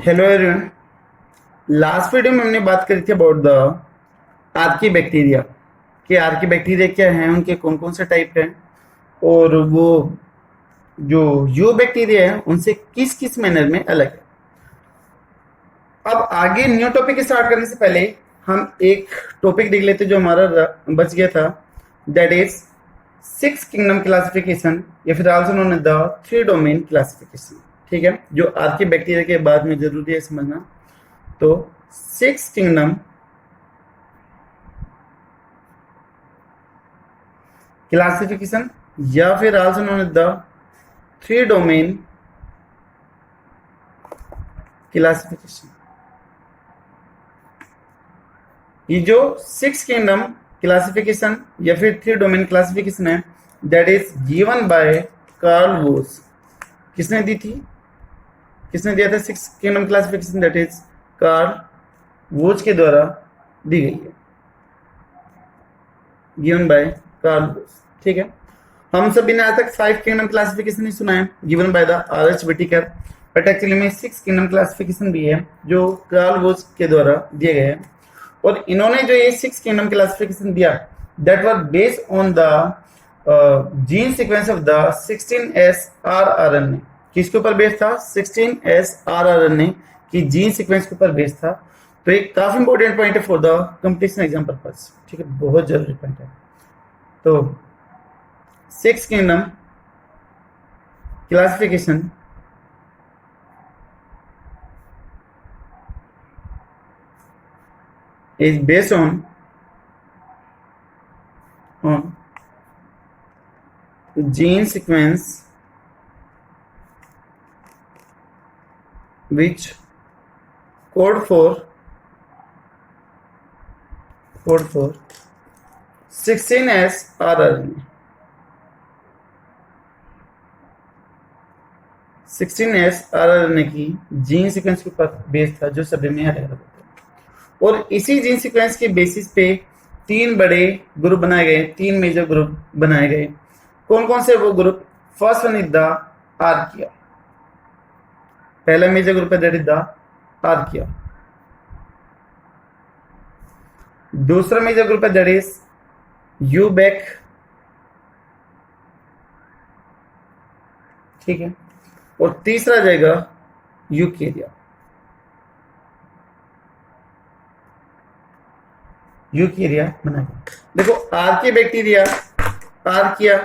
Hello everyone. Last video में हमने बात करी थी अबाउट द आर्की बैक्टीरिया कि आर्की बैक्टीरिया क्या है, उनके कौन कौन से टाइप हैं और वो जो यू बैक्टीरिया है उनसे किस किस मैनर में अलग है। अब आगे न्यू टॉपिक स्टार्ट करने से पहले हम एक टॉपिक देख लेते जो हमारा बच गया था, that is six kingdom classification या फिर also known as the three domain classification. ठीक है, जो आर्की बैक्टीरिया के बाद में जरूरी है समझना। तो सिक्स किंगडम क्लासिफिकेशन या फिर also known as the three domain classification. ये जो सिक्स किंगडम क्लासिफिकेशन या फिर थ्री डोमेन क्लासिफिकेशन है, that is given by Carl Woese. किसने दी थी, किसने दिया था six kingdom classification? That is Carl Woese के द्वारा दी गई है, गिवन बाय कार्ल वोज। ठीक है, हम सभी ने आज तक फाइव किंगडम क्लासिफिकेशन ही सुना है, given by the R H. Whittaker, but actually में सिक्स किंगडम क्लासिफिकेशन भी है जो कार्ल वोज के द्वारा दिए गए हैं। और इन्होंने जो ये सिक्स किंगडम क्लासिफिकेशन दिया, that were based on the gene sequence of the 16S rRNA। किसके ऊपर बेस्ड था? 16S rRNA की जीन सीक्वेंस के ऊपर बेस्ड था। तो एक काफी इंपॉर्टेंट पॉइंट है for the competition exam purpose. ठीक है, बहुत जरूरी पॉइंट है। तो six kingdom classification is based on gene sequence which code for 16S rRNA। 16S rRNA की जीन सीक्वेंस के ऊपर बेस था जो सभी में अलग अलग होता है। और इसी जीन सीक्वेंस के बेसिस पे तीन बड़े ग्रुप बनाए गए, तीन मेजर ग्रुप बनाए गए। कौन कौन से वो group? First one is the archaea. पहला मेजर ग्रुप है दैट इज द आर्किया। दूसरा मेजर ग्रुप है दैट इज यूबैक। ठीक है, और तीसरा जाएगा यूकेरिया। यूकेरिया बनाएगा। देखो आर्की बैक्टीरिया, आर्किया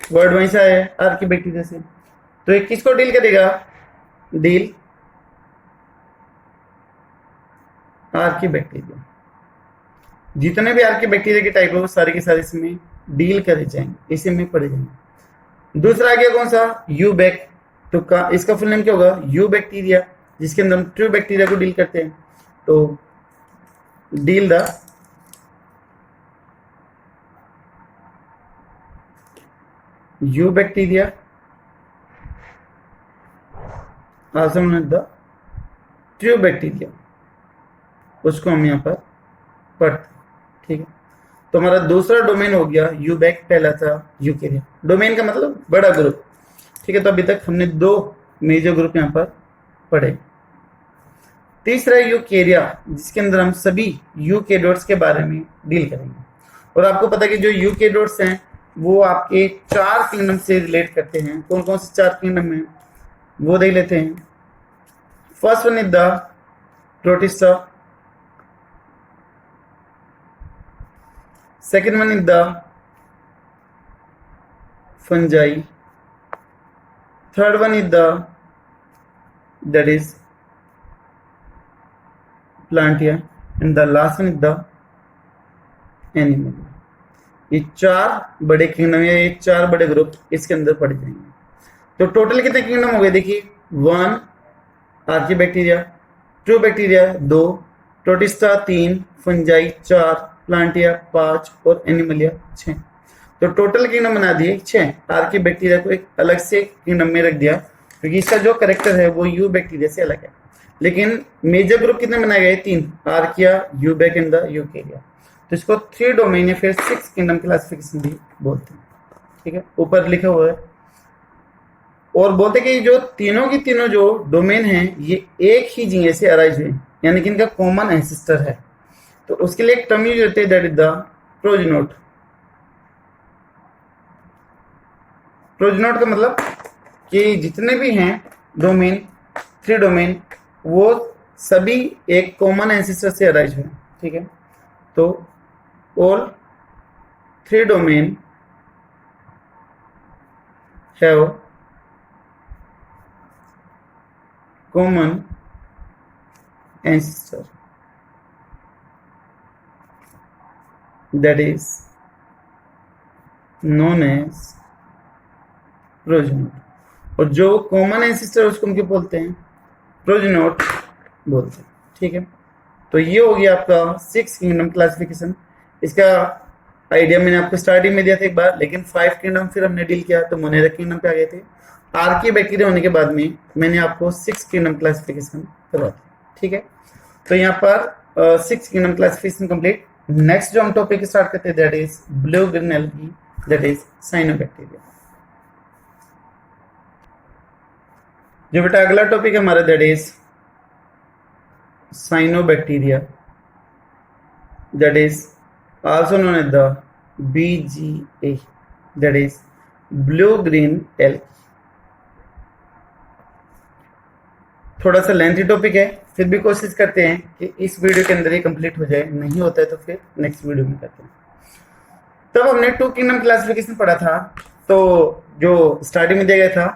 वर्ड वहीं से आया है आर्की बैक्टीरिया से। तो ये किसको डील करेगा? Deal Archie bacteria. जितने भी आर्की बैक्टीरिया के टाइप है वो सारे के सारे इसमें डील करे जाएंगे, इसी में पड़े जाएंगे। दूसरा आ गया कौन सा? यूबैक। तो इसका फुल नेम क्या होगा? यू बैक्टीरिया, जिसके अंदर हम ट्रू बैक्टीरिया को डील करते हैं। तो deal the you bacteria, also known as the true bacteria, उसको हम यहाँ पर पढ़ते। ठीक है, तो हमारा दूसरा डोमेन हो गया यूबैक, पहला था यूकेरिया। डोमेन का मतलब बड़ा ग्रुप। ठीक है, तो अभी तक हमने दो मेजर ग्रुप यहाँ पर पढ़े। तीसरा यूकेरिया, जिसके अंदर हम सभी यूकेरियोट्स के बारे में डील करेंगे। और आपको पता है कि जो यूकेरियोट्स हैं वो आपके चार किंगडम से रिलेट करते हैं। कौन कौन से चार किंगडम हैं वो देख लेते हैं। First one is the protista, second one is the fungi, third one is the that is plantae, and the last one is the animal. ये चार बड़े किंगडम या ये चार बड़े ग्रुप इसके अंदर पड़ जाएंगे। तो टोटल कितने किंगडम हो गए? देखिए, 1 Archie bacteria, true bacteria 2, protista 3, fungi 4, प्लांटिया 5 और एनिमलिया 6। तो टोटल किंगडम बना दिए 6। आर्की बैक्टीरिया को एक अलग से किंगडम में रख दिया क्योंकि इसका जो कैरेक्टर है वो यू बैक्टीरिया से अलग है। लेकिन मेजर ग्रुप कितने बनाए गए? 3, आर्किया, यूबैक एंड द यूकेरिया। तो इसको थ्री डोमेन या फिर सिक्स किंगडम क्लासिफिकेशन भी बोलते हैं। ठीक है, ऊपर लिखा हुआ है और बोलते कि जो तीनों की तीनों जो डोमेन हैं ये एक ही जीन से अराइज हुए, यानी कि इनका कॉमन एंसेस्टर है। तो उसके लिए एक टर्म यूज होती है, दैट इज द प्रोजेनोट। प्रोजेनोट का मतलब कि जितने भी हैं डोमेन, 3 डोमेन, वो सभी एक कॉमन एंसेस्टर से अराइज हुए। ठीक है, तो all 3 domain have common ancestor, that is known as प्रोजेनोट। और जो कॉमन एंसेस्टर उसको उनके बोलते हैं प्रोजेनोट बोलते हैं। ठीक है, तो ये हो गया आपका 6 किंगडम क्लासिफिकेशन। इसका आइडिया मैंने आपको स्टार्टिंग में दिया था एक बार, लेकिन 5 किंगडम फिर हमने डील किया तो मोनेरा किंगडम पे आ गए थे। आर्की बैक्टीरिया होने के बाद में मैंने आपको 6 किंगडम क्लासिफिकेशन करवा दी। ठीक है, तो यहाँ पर 6 किंगडम क्लासिफिकेशन कंप्लीट। नेक्स्ट जो हम टॉपिक स्टार्ट करते हैं that is blue green algae, that is cyanobacteria. जो बेटा अगला टॉपिक है हमारा that is cyanobacteria, that is also known as the BGA, that is blue green algae. थोड़ा सा लेंथी टॉपिक है, फिर भी कोशिश करते हैं कि इस वीडियो के अंदर ही कंप्लीट हो जाए, नहीं होता है तो फिर नेक्स्ट वीडियो में करते हैं। तब हमने 2 किंगडम क्लासिफिकेशन पढ़ा था, तो जो स्टार्टिंग में दिया गया था,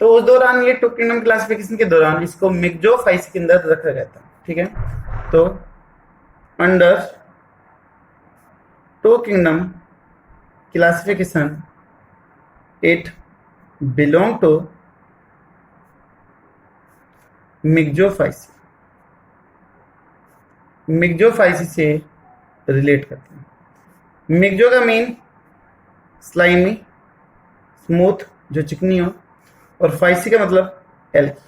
तो उस दौरान ये 2 किंगडम क्लासिफिकेशन के दौरान इसको मिक्जोफाइसी के अंदर रखा गया था। ठीक है, तो under 2 kingdom classification it belong to myxophyceae. Myxophyceae से रिलेट करते हैं। मिक्जो का मीन स्लाइमी, स्मूथ, जो चिकनी हो, और फाइसी का मतलब एल्गी,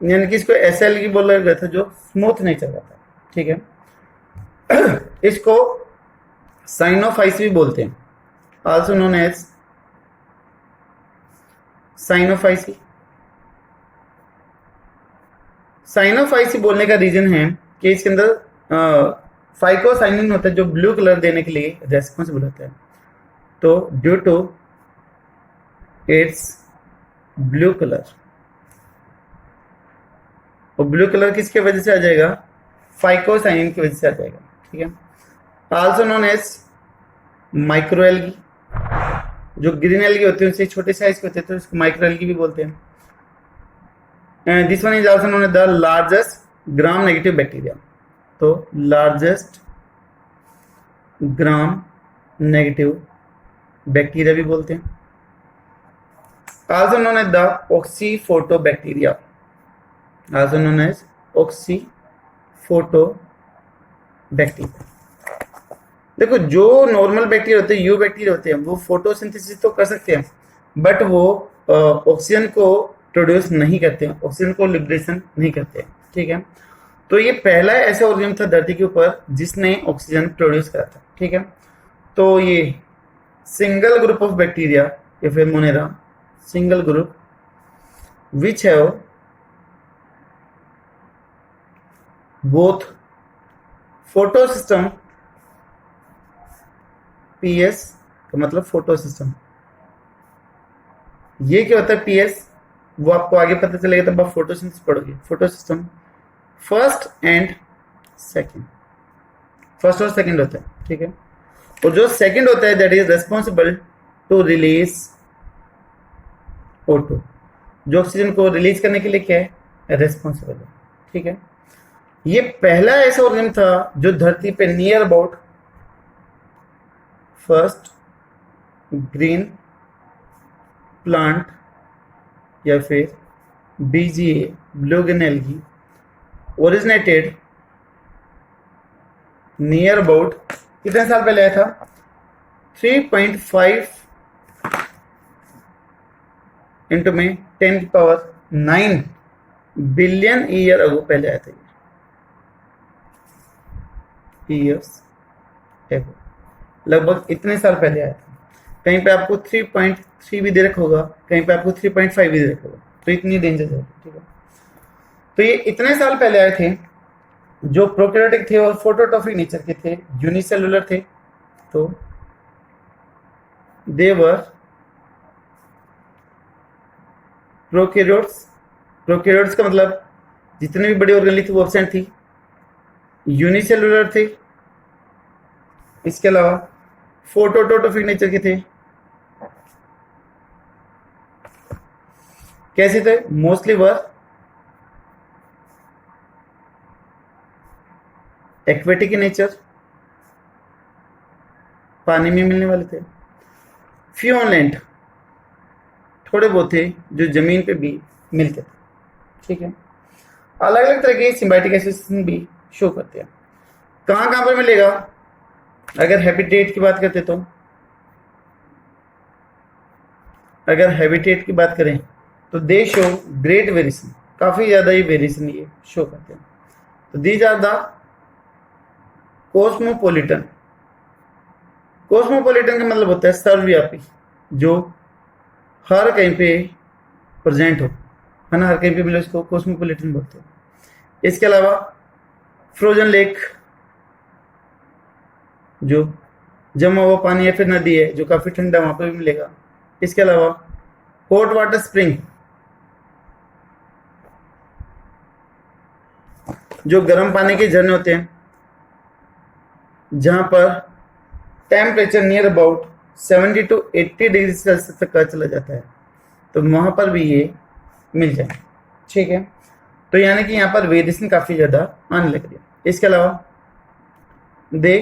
यानी कि इसको ऐसा एल्गी बोला गया था जो स्मूथ नेचर का था। ठीक है, इसको साइनोफाइसी भी बोलते हैं, also known as Cyanophyceae. Cyanophyceae बोलने का रीजन है कि इसके अंदर फाइकोसाइनिन होता है जो ब्लू कलर देने के लिए रेस्पॉन्सिबल होता है। तो due to its blue colour, और ब्लू कलर किसके वजह से आ जाएगा? फाइकोसाइनिन की वजह से आ जाएगा। ठीक है, आल्सो नोन एज माइक्रोएल्गी। जो ग्रीन एल्गी होते हैं उससे छोटे साइज के होते हैं तो इसको माइक्रोएल्गी भी बोलते हैं। This one is also known as the largest gram negative bacteria. तो लार्जेस्ट ग्राम नेगेटिव बैक्टीरिया भी बोलते हैं। Also known as the oxyphotobacteria, also known as oxyphotobacteria. देखो, जो नॉर्मल बैक्टीरिया होते हैं, यू बैक्टीरिया होते हैं, वो फोटोसिंथेसिस तो कर सकते हैं, बट वो ऑक्सीजन को प्रोड्यूस नहीं करते हैं, ऑक्सीजन को लिबरेशन नहीं करते हैं। ठीक है, तो ये पहला ऐसा ऑर्गेनिज्म था धरती के ऊपर जिसने ऑक्सीजन प्रोड्यूस करा था। ठीक है, तो ये सिंगल ग्रुप ऑफ बैक्टीरिया या फिर Monera, single group which have both photo system, PS का मतलब फोटो सिस्टम। ये क्या होता है PS, वो आपको आगे पता चलेगा तब आप फोटोसिंथेसिस पढ़ोगे। Photo system first and second, first और सेकंड होता है। ठीक है, और जो सेकंड होता है that is responsible to release O2, जो ऑक्सीजन को रिलीज करने के लिए क्या है? रेस्पॉन्सिबल है। ठीक है, ये पहला ऐसा ऑर्गेनिज्म था जो धरती पे near about first green plant या फिर BGA, blue green algae, originated near about कितने साल पहले आया था? 3.5 इंटू में 10⁹ बिलियन ईयर अगो पहले आया था। ईयर्स एगो, लगभग इतने साल पहले आया था। कहीं पे आपको 3.3 भी दे रखा होगा, कहीं पे आपको 3.5 भी दे रखा होगा, तो इतनी डेंजर है, ठीक है। तो ये इतने साल पहले आए थे, जो प्रोकैरियोटिक थे और फोटोट्रॉफिक नेचर के थे, यूनिसेलुलर थे, तो देवर प्रोकैरियोट्स। प्रोकैरियोट्स का मतलब जितने भी बड़ी ऑर्गेनेल थी वो एब्सेंट थी, यूनिसेलुलर थे, इसके अलावा फोटोट्रॉफिक नेचर के थे। कैसे थे? Mostly were aquatic in nature, पानी में मिलने वाले थे। फ्यू ऑन लैंड, थोड़े बहुत थे जो जमीन पे भी मिलते थे, ठीक है। अलग अलग तरह के सिम्बायोटिक एसोसिएशन भी शो करते हैं। कहाँ कहाँ पर मिलेगा? अगर हैबिटेट की बात करते तो, अगर हैबिटेट की बात करें तो दे शो ग्रेट वेरिएशन, काफी ज्यादा ही वेरिएशन ये शो करते हैं। तो दीज आर द कोस्मोपोलिटन। कोस्मोपोलिटन का मतलब होता है सर्वव्यापी, जो हर कहीं पे प्रेजेंट हो, है ना, हर कहीं पे मिले, उसको कोस्मोपोलिटन बोलते हैं। इसके अलावा फ्रोजन लेक, जो जमा हुआ पानी या फिर नदी है जो काफी ठंडा, वहां पर भी मिलेगा। इसके अलावा हॉट वाटर स्प्रिंग, जो गर्म पानी के झरने होते हैं, जहां पर temperature near about 70 to 80 degree Celsius तक का चला जाता है, तो वहां पर भी ये मिल जाए, ठीक है। तो यानी कि यहाँ पर वेरिएशन काफी ज्यादा आने लग रही है। इसके अलावा they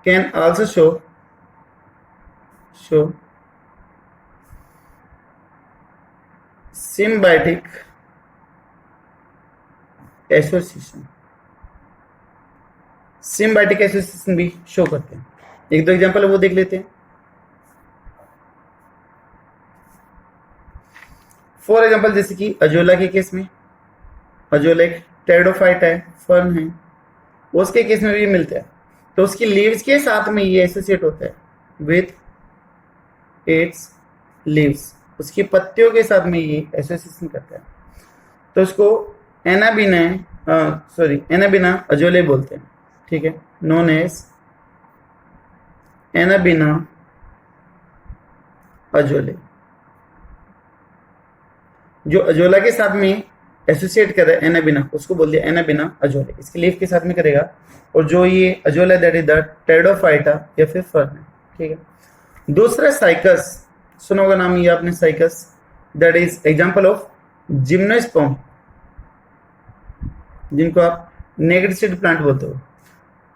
can also show symbiotic association. Symbiotic association भी शो करते हैं। एक दो एग्जांपल है वो देख लेते हैं। फॉर एग्जांपल जैसे कि अजोला के केस में, अजोला एक टेरिडोफाइट है, फर्न है, उसके केस में भी मिलता है। तो उसकी लीव्स के साथ में ये एसोसिएट होता है विथ इट्स लीव्स, उसकी पत्तियों के साथ में ये एसोसिएशन करता है। तो उसको एनाबिना अजोले बोलते हैं, ठीक है, नोन एज एनाबिना अजोले। जो अजोला के साथ में एसोसिएट कर रहा है एनाबिना, उसको बोल दिया एनाबिना अजोले, इसके लीफ के साथ में करेगा। और जो ये azolla that is the pteridophyta या फिर फर्न है, ठीक है। दूसरा साइकस, सुना होगा नाम ये आपने, cycas, that is example of gymnosperm, जिनको आप नेगेटिव प्लांट बोलते हो।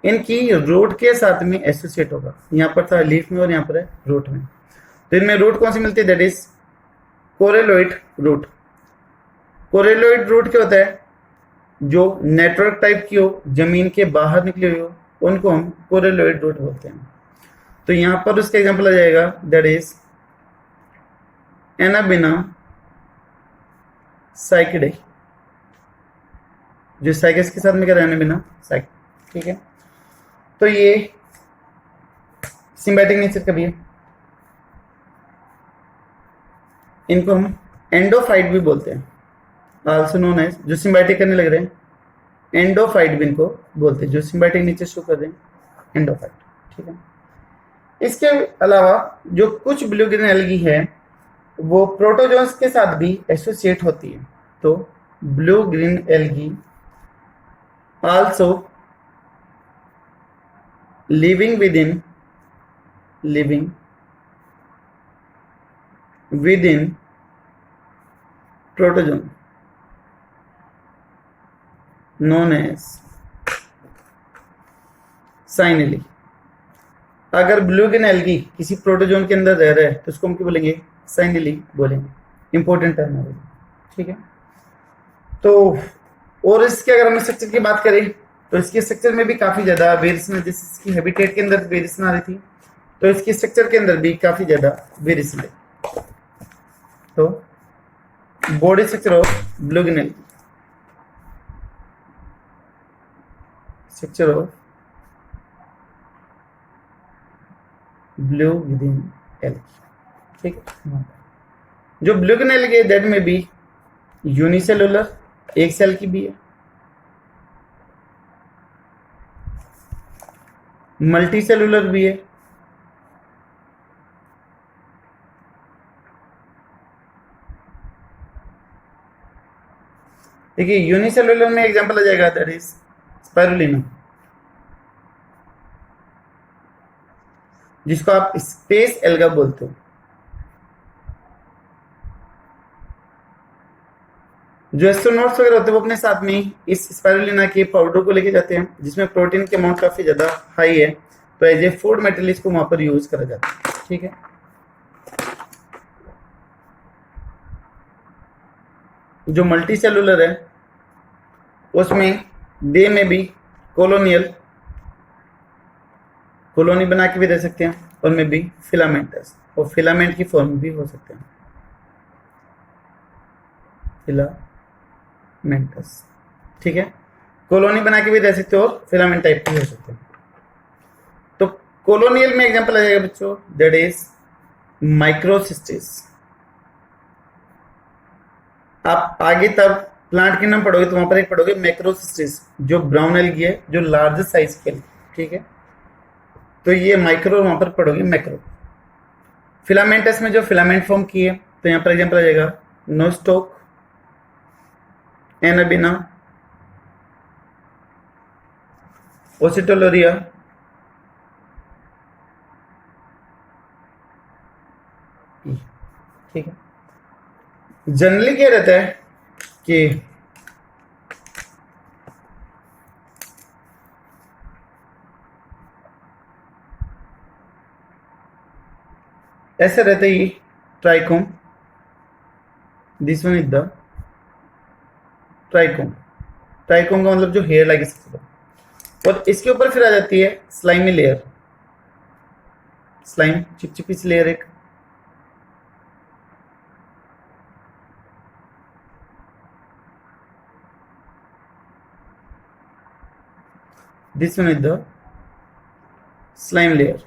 इनकी रूट के साथ में एसोसिएट होगा, यहाँ पर था लीफ में और यहाँ पर है रूट में। तो इनमें रूट कौन सी मिलती है? That is coralloid root. Coralloid root क्या होता है? जो नेटवर्क टाइप की हो, जमीन के बाहर निकली हुई हो, उनको हम कोरेलोइड रूट बोलते हैं। तो यहां पर उसका एग्जांपल आ जाएगा, दैट इज एनाबिना साइकिडे, जो साइकस के साथ में क्या रहने बिना साइक, ठीक है। तो ये सिम्बायोटिक नेचर का भी है। इनको हम एंडोफाइट भी बोलते हैं, आल्सो नोन एज, जो सिम्बायोटिक करने लग रहे हैं, एंडोफाइट भी इनको बोलते हैं, जो सिम्बायोटिक नेचर शो कर रहे हैं, एंडोफाइट, ठीक है। इसके अलावा जो कुछ ब्लू ग्रीन एल्गी है वो प्रोटोजोन्स के साथ भी एसोसिएट होती है। तो blue green algae also living within protozoan known as साइनेली। अगर ब्लू ग्रीन एल्गी किसी प्रोटोजोन के अंदर रह रहा है तो उसको हम क्या बोलेंगे? साइनेली बोलेंगे। इंपॉर्टेंट टर्म है, ठीक है। तो और इसके अगर हम स्ट्रक्चर की बात करें तो इसके स्ट्रक्चर में भी काफी ज्यादा वेरिएशन है। जैसे इसकी हैबिटेट के अंदर वेरिएशन आ रही थी, तो इसके स्ट्रक्चर के अंदर भी काफी ज्यादा वेरिएशन है। तो body structure of blue green algae, structure of blue with in algae, ठीक है। जो ब्लू विद इन एल्गी है दैट में बी यूनिसेलुलर, एक सेल की भी है, मल्टी सेलुलर भी है, देखिए यूनिसेलुलर में एग्जांपल आ जाएगा दैट इज स्पाइरुलिना, जिसको आप स्पेस एल्गा बोलते हो। जो एस्ट्रोनॉट्स वगैरह होते हैं वो अपने साथ में इस स्पाइरुलिना के पाउडर को लेके जाते हैं, जिसमें प्रोटीन के अमाउंट काफी ज्यादा हाई है, तो एज ए फूड मटेरियल इसको वहां पर यूज करा जाता है, ठीक है। जो मल्टी सेलुलर है उसमें दे में भी कॉलोनी बना के भी दे सकते हैं, उनमें भी फिलामेंटस, और फिलामेंट की फॉर्म भी हो सकते हैं, फिलामेंटस, ठीक है। कॉलोनी बना के भी दे सकते हो और फिलामेंट टाइप भी हो सकते हैं। तो कॉलोनियल में एग्जांपल आ जाएगा बच्चों दैट इज माइक्रोसिस्टिस। आप आगे तब प्लांट के नाम पढ़ोगे तो वहां पर एक पढ़ोगे मैक्रोसिस्टिस, जो ब्राउन एल्गी है, जो लार्ज साइज के, ठीक है। तो ये माइक्रो वहां पर पढ़ोगे मैक्रो। फिलामेंटस में जो फिलामेंट फॉर्म की है तो यहां पर एग्जांपल आ जाएगा नोस्टोक, एनाबिना, ओसिटोलोरिया, ठीक है। जनरली क्या रहता है कि ऐसे रहते ही trichome, this one is the trichome. Trichome का मतलब जो हेयर लाइक स्ट्रक्चर, और इसके ऊपर फिर आ जाती है स्लाइमी लेयर, स्लाइम चिपचिपी सी लेयर एक, this one is the slime layer.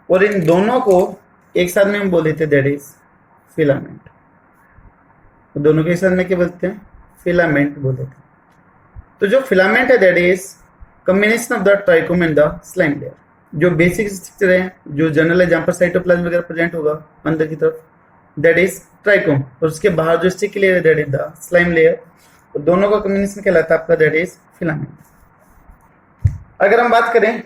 और इन दोनों को एक साथ में हम बोल देते हैं दैट इज फिलामेंट। दोनों के साथ में क्या बोलते हैं? फिलामेंट बोल देते हैं। तो जो फिलामेंट है that is combination of the trichome and the slime layer. जो बेसिक स्ट्रक्चर है, जो जनरल है, जहां पर साइटोप्लाज्म वगैरह प्रेजेंट होगा अंदर की तरफ, दैट इज ट्राइकोम, और उसके बाहर जो स्टिकी लेयर है that is the slime layer. और दोनों का कॉम्बिनेशन कहलाता है आपका दैट इज फिलामेंट। अगर हम बात करें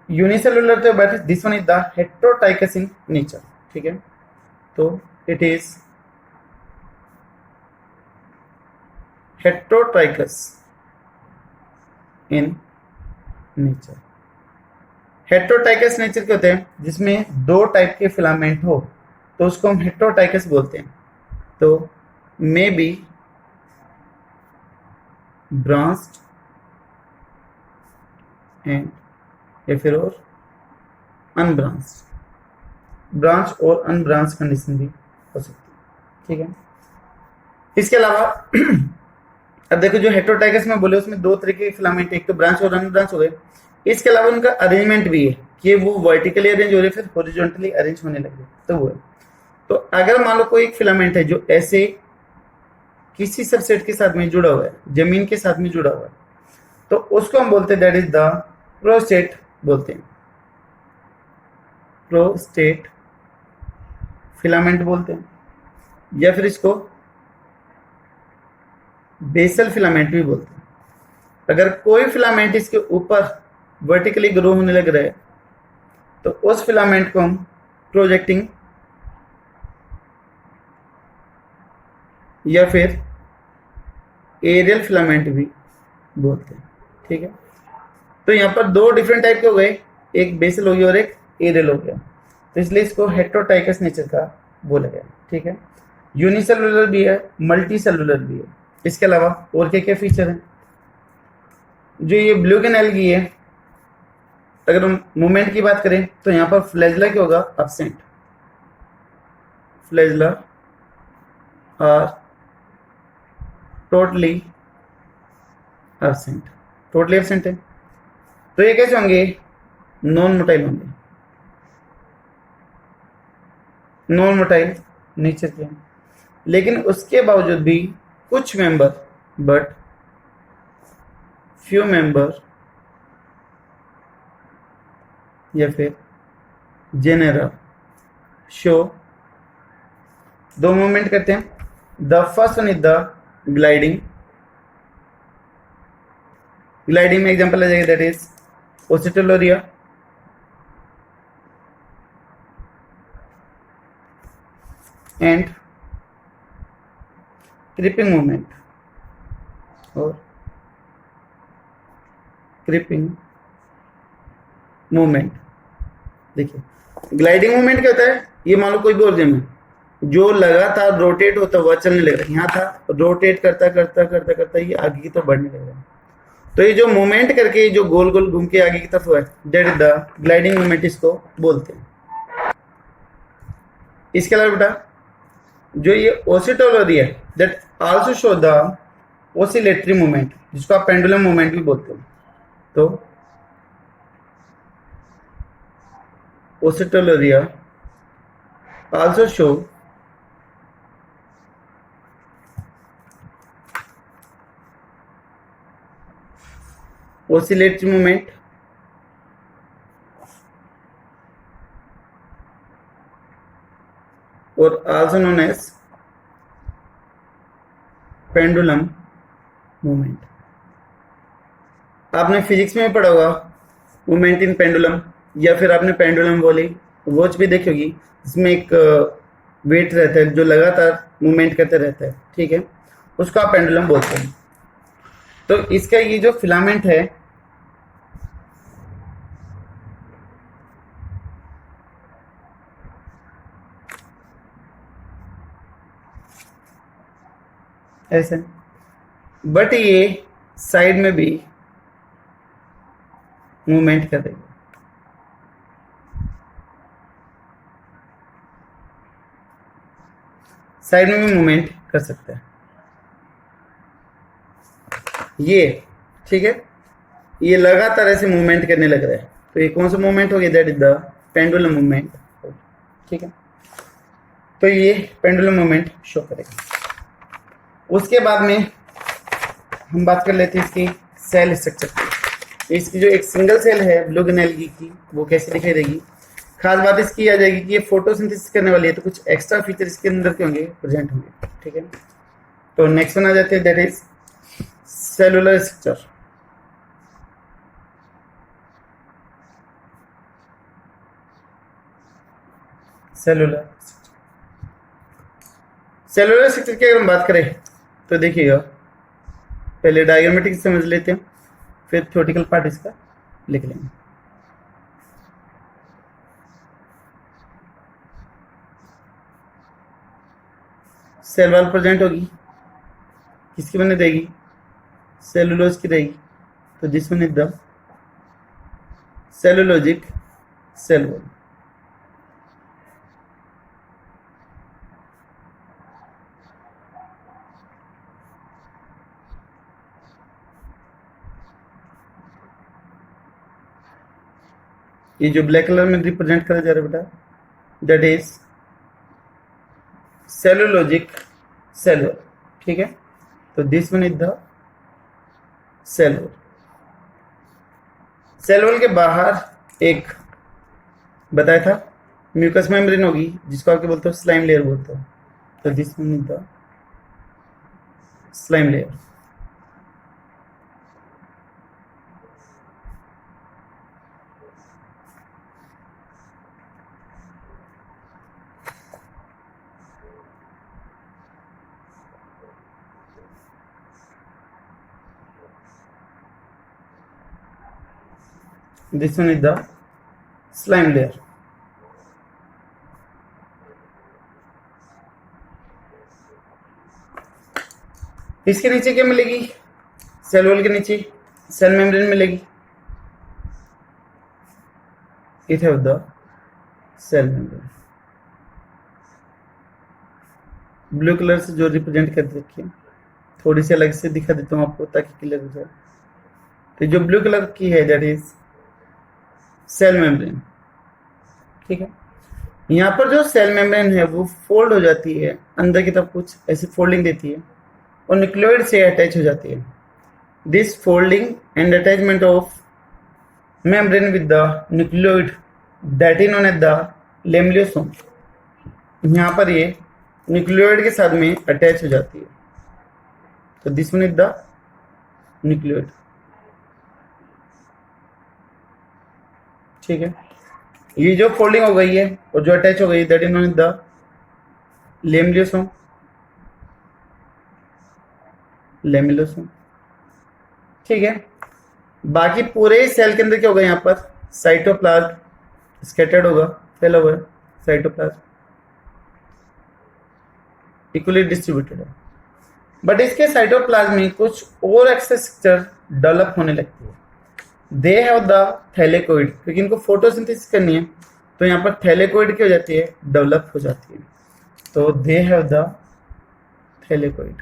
यूनिसेलुलर, तो but this one is the heterotrichous in nature, ठीक है। तो it is heterotrichous in nature. Heterotrichous nature के होते हैं जिसमें दो टाइप के फिलामेंट हो, तो उसको हम हेटेरोटाइकस बोलते हैं। तो मे बी ब्रांच्ड एंड या फिर और अनब्रांच्ड, ब्रांच और अनब्रांच कंडीशन भी हो सकती है, ठीक है। इसके अलावा अब देखो जो हेटेरोटाइकस में बोले उसमें दो तरीके के फिलामेंट, एक तो ब्रांच और अनब्रांच हो गए। इसके अलावा उनका अरेंजमेंट भी है कि वो वर्टिकली अरेंज हो रहे फिर हॉरिजॉन्टली अरेंज होने लगे, तो वो है। तो अगर मान लो कोई एक फिलामेंट है जो ऐसे किसी सबसेट के साथ में जुड़ा हुआ है, जमीन के साथ में जुड़ा हुआ है, तो उसको हम बोलते हैं दैट इज द प्रोस्टेट बोलते हैं, प्रोस्टेट फिलामेंट बोलते हैं, या फिर इसको बेसल फिलामेंट भी बोलते हैं। अगर कोई फिलामेंट इसके ऊपर वर्टिकली ग्रो होने लग रहा है तो उस फिलामेंट को हम प्रोजेक्टिंग या फिर एरियल फिलामेंट भी बोलते हैं, ठीक है। तो यहाँ पर दो डिफरेंट टाइप के हो गए, एक बेसल हो गया और एक एरियल हो गया, तो इसलिए इसको हेटेरोटाइकस नेचर का बोला गया, ठीक है। यूनिसेलुलर भी है, मल्टी सेलुलर भी है। इसके अलावा और क्या क्या फीचर हैं? जो ये ब्लूगिन एल्गी है, अगर हम मूवमेंट की बात करें तो यहाँ पर फ्लैजला क्या होगा? Absent, flagella are totally absent, totally absent है। तो ये कैसे होंगे, नॉन मोटाइल होंगे, नॉन मोटाइल नेचर के हैं। लेकिन उसके बावजूद भी कुछ मेंबर, बट फ्यू मेंबर या फिर जेनेरा शो दो मूवमेंट करते हैं। The first one is the gliding. Gliding में एग्जांपल आ जाएगा, that is oscillatoria, and creeping movement और क्रीपिंग मूवमेंट। देखिए ग्लाइडिंग मूवमेंट क्या होता है, ये मान लो कोई भी ऑर्गन है जो लगातार रोटेट होता हुआ चलने लग रहा है, यहाँ था रोटेट करता करता करता करता ये आगे की तरफ बढ़ने लग रहा है। तो ये जो मूवमेंट करके जो गोल गोल घूम के आगे की तरफ हुआ है, that is the gliding movement, इसको बोलते हैं। इसके अलावा बेटा जो ये ओसिटोलोरिया है, that also show the oscillatory movement, जिसको आप पेंडुलम मूवमेंट भी बोलते हो। तो oscillatoria also show oscillatory movement or also known as pendulum movement। आपने फिजिक्स में पढ़ा होगा मूवमेंट इन पेंडुलम, या फिर आपने पेंडुलम वाली वॉच भी देखी होगी, जिसमें एक वेट रहता है जो लगातार मूवमेंट करते रहता है, ठीक है, उसको आप पेंडुलम बोलते हैं। तो इसका ये जो फिलामेंट है ऐसे, बट ये साइड में भी मूवमेंट कर रही है। साइड में भी मूवमेंट कर सकता है ये, ठीक है, ये लगातार ऐसे मूवमेंट करने लग रहा है। तो ये कौन सा मूवमेंट हो गया, that is the pendulum movement, ठीक है। तो ये पेंडुलम मूवमेंट शो करेगा। उसके बाद में हम बात कर लेते हैं इसकी सेल स्ट्रक्चर की। इसकी जो एक सिंगल सेल है ब्लू-ग्रीन एल्गी की, वो कैसे दिखाई देगी। खास बात इसकी आ जाएगी कि ये फोटोसिंथेसिस करने वाली है, तो कुछ एक्स्ट्रा फीचर इसके अंदर के होंगे, प्रेजेंट होंगे, ठीक है। तो नेक्स्ट वन आ जाते हैं, that is cellular structure. Cellular structure की अगर हम बात करें तो देखिएगा, पहले डायग्रामेटिक समझ लेते हैं, फिर थ्योरेटिकल पार्ट इसका लिख लेंगे। सेल वॉल प्रेजेंट होगी, किसकी बने देगी, सेलुलोज की रहेगी। तो this one is the cellulosic cell wall. ये जो ब्लैक कलर में रिप्रेजेंट करा जा रहा है बेटा, that is cellulosic cell wall, ठीक है। तो this one is the cell wall. Cell wall के बाहर एक बताया था म्यूकस मेम्ब्रेन होगी, जिसको आपके बोलते हो स्लाइम लेयर बोलते हो। तो this one is the slime layer. This one is the slime layer। इसके नीचे क्या मिलेगी, सेल वॉल के नीचे सेल मेम्ब्रेन मिलेगी। It have the cell membrane, blue colour से जो रिप्रेजेंट कर रखी है, थोड़ी सी अलग से दिखा देता हूँ आपको ताकि क्लियर हो जाए। तो जो ब्लू कलर की है दैट इज सेल मेम्ब्रेन। ठीक है, यहाँ पर जो सेल मेम्ब्रेन है वो फोल्ड हो जाती है अंदर की तरफ, कुछ ऐसी फोल्डिंग देती है और न्यूक्लियोइड से अटैच हो जाती है। This folding and attachment of membrane with the nucleoid that is known as the lamellosome. यहाँ पर ये न्यूक्लियोइड के साथ में अटैच हो जाती है, तो this one is the nucleoid. ठीक है, ये जो फोल्डिंग हो गई है और जो अटैच हो गई है that is known as the lamellosome, lamellosome. ठीक है, बाकी पूरे सेल के अंदर क्या होगा, यहाँ पर साइटोप्लाज्म स्कैटर्ड होगा, फैला हुआ है, साइटोप्लाज्म इक्वली डिस्ट्रीब्यूटेड है। बट इसके साइटोप्लाज्म में कुछ और एक्स्ट्रा स्ट्रक्चर डेवलप होने लगती है। दे हैव द थैलेकोइड, क्योंकि इनको फोटोसिंथेसिस करनी है तो यहाँ पर थैलेकोइड क्या हो जाती है, डेवलप हो जाती है। तो दे हैव द थैलेकोइड।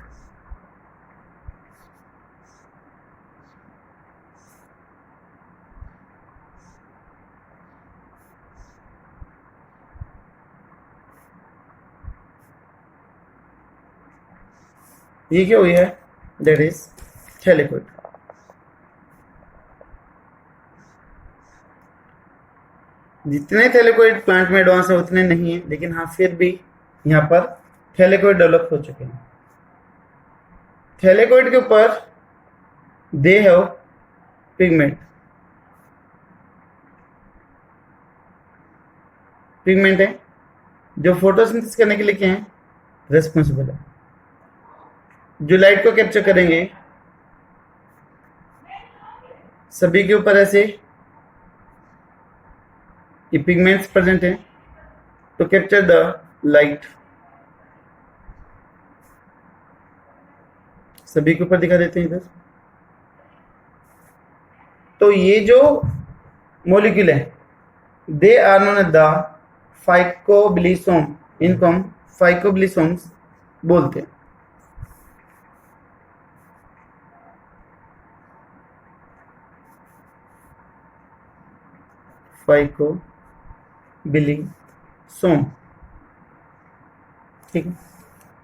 ये क्या हुई है, दैट इज थैलेकोइड। जितने थैलेकोइड प्लांट में एडवांस है उतने नहीं है, लेकिन हाँ फिर भी यहाँ पर थैलेकोइड डेवलप हो चुके हैं। थैलेकोइड के ऊपर दे हैव पिगमेंट। पिगमेंट है जो फोटोसिंथेसिस करने के लिए क्या है, रेस्पॉन्सिबल है, जो लाइट को कैप्चर करेंगे। सभी के ऊपर ऐसे ये पिगमेंट्स प्रेजेंट हैं टू कैप्चर द लाइट। सभी के ऊपर दिखा देते हैं इधर। तो ये जो मॉलिक्यूल है they are known as the phycobilisome, इनको हम फाइकोबिलिसोम्स बोलते हैं। फाइकोबिलिसोम। ठीक है,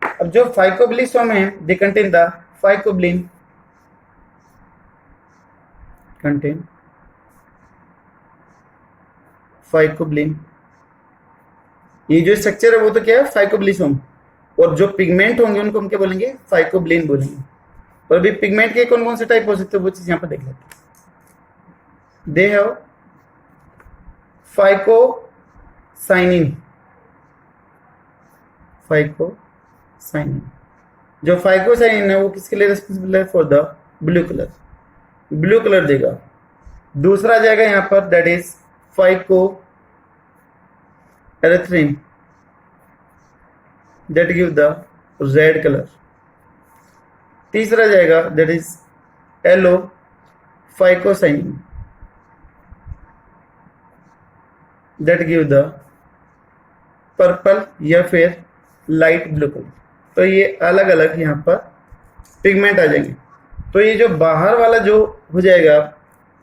अब जो फाइकोबिलिसोम है they contain the phycobilin, contain phycobilin. ये जो स्ट्रक्चर है वो तो क्या है, फाइकोबिलिसोम। और जो पिगमेंट होंगे उनको हम क्या बोलेंगे, फाइकोबिलिन बोलेंगे। और अभी पिगमेंट के कौन कौन से टाइप हो सकते हैं वो चीज यहाँ पर देख लेते हैं। They have phycocyanin, phycocyanin. जो फाइकोसाइनिन है वो किसके लिए रिस्पॉन्सिबल है, for the blue colour, blue colour देगा। दूसरा आ जाएगा यहाँ पर that is phyco erythrin, that give the red colour. तीसरा जाएगा that is yellow phycocyanin, that give the purple या फिर लाइट ब्लू कलर। तो ये अलग अलग यहाँ पर पिगमेंट आ जाएंगे। तो ये जो बाहर वाला जो हो जाएगा,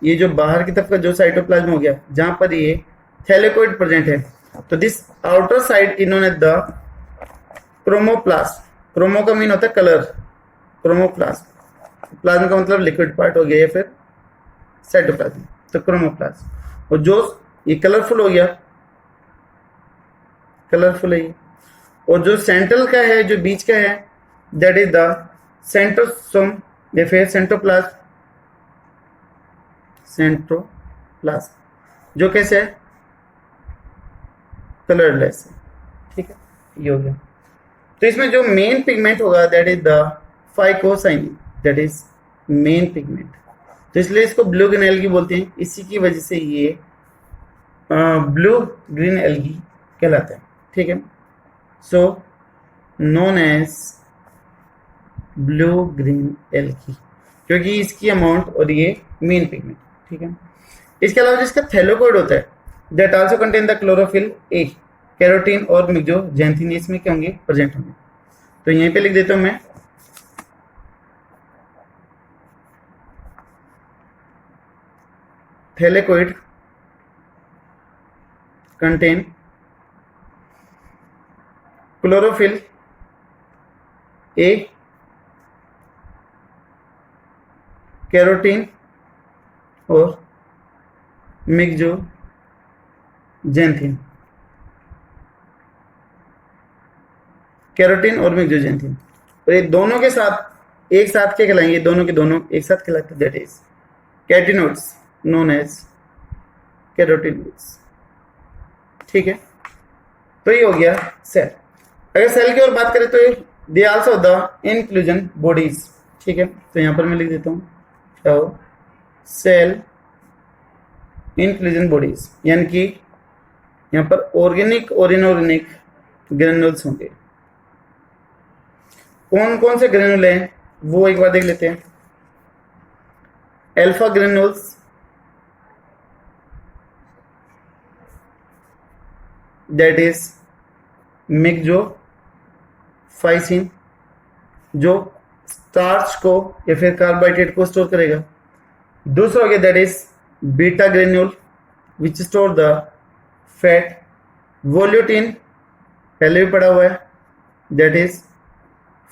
ये जो बाहर की तरफ का जो साइटोप्लाज्म हो गया जहां पर ये थैलेकोइड प्रेजेंट है, तो this outer side is known as the chromoplast. Chromo का मीन होता है कलर, क्रोमोप्लास्ट। प्लाज्म का मतलब लिक्विड पार्ट हो गया या फिर साइटोप्लाज्म, तो क्रोमोप्लास्ट। और जो ये कलरफुल हो गया, कलरफुल है ये। और जो सेंट्रल का है, जो बीच का है, दैट इज द सेंट्रोसोम या फिर सेंट्रोप्लाज्म, सेंट्रोप्लाज्म जो कैसे है, कलरलेस है। ठीक है, ये हो गया। तो इसमें जो मेन पिगमेंट होगा that is the phycocyanin, that is main pigment. तो इसलिए इसको ब्लू ग्रीन एल्गी बोलते हैं। इसी की वजह से ये ब्लू ग्रीन एल्गी कहलाता है। ठीक है, so known as blue green algae, क्योंकि इसकी अमाउंट और ये मेन पिगमेंट। ठीक है, इसके अलावा जिसका थैलेकोइड होता है that also contain the chlorophyll A, carotene और मिक्सोजैंथिन, इसमें क्या होंगे, प्रेजेंट होंगे। तो यहीं पे लिख देता हूं मैं, थैलेकोइड contain chlorophyll A, कैरोटीन और मिक्सोजेंथिन। कैरोटीन और मिक्सोजेंथिन, और ये दोनों के साथ एक साथ क्या कहलाएंगे? दोनों के दोनों एक साथ कहलाते हैं, that is कैटिनोइड्स known as carotenoids. ठीक है, तो ये हो गया सेल। अगर सेल की और बात करें तो they also the inclusion bodies. ठीक है, तो यहां पर मैं लिख देता हूं क्या हो, सेल इंक्लूजन बॉडीज, यानी कि यहां पर ऑर्गेनिक और इनऑर्गेनिक ग्रेन्यूल्स होंगे। कौन कौन से ग्रेन्यूल हैं वो एक बार देख लेते हैं। अल्फा ग्रेन्यूल्स, दैट इज मिक्सोफाइसिन, जो स्टार्च को या फिर कार्बोहाइड्रेट को स्टोर करेगा। दूसरा हो गया that is beta granule which store the fat. Volutin पहले भी पढ़ा हुआ है, दैट इज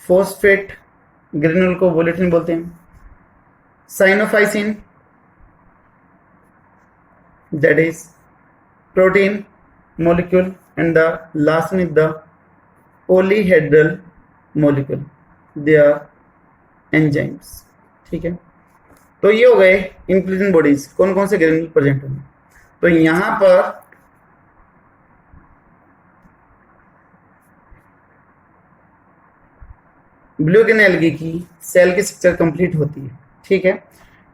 फॉस्फेट ग्रेन्यूल को वोल्यूटिन बोलते हैं। Cyanophycin, that is protein molecule, and the last one is the polyhedral molecule, they are enzymes। ठीक है, तो ये हो गए इंक्लूजन बॉडीज, कौन कौन से ग्रेन्यूल प्रेजेंट होंगे। तो यहां पर ब्लू ग्रीन एल्गी की सेल की स्ट्रक्चर कंप्लीट होती है। ठीक है,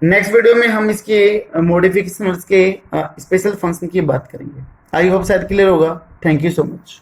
नेक्स्ट वीडियो में हम इसके मॉडिफिकेशन और इसके स्पेशल फंक्शन की बात करेंगे। आई होप शायद क्लियर होगा। Thank you so much.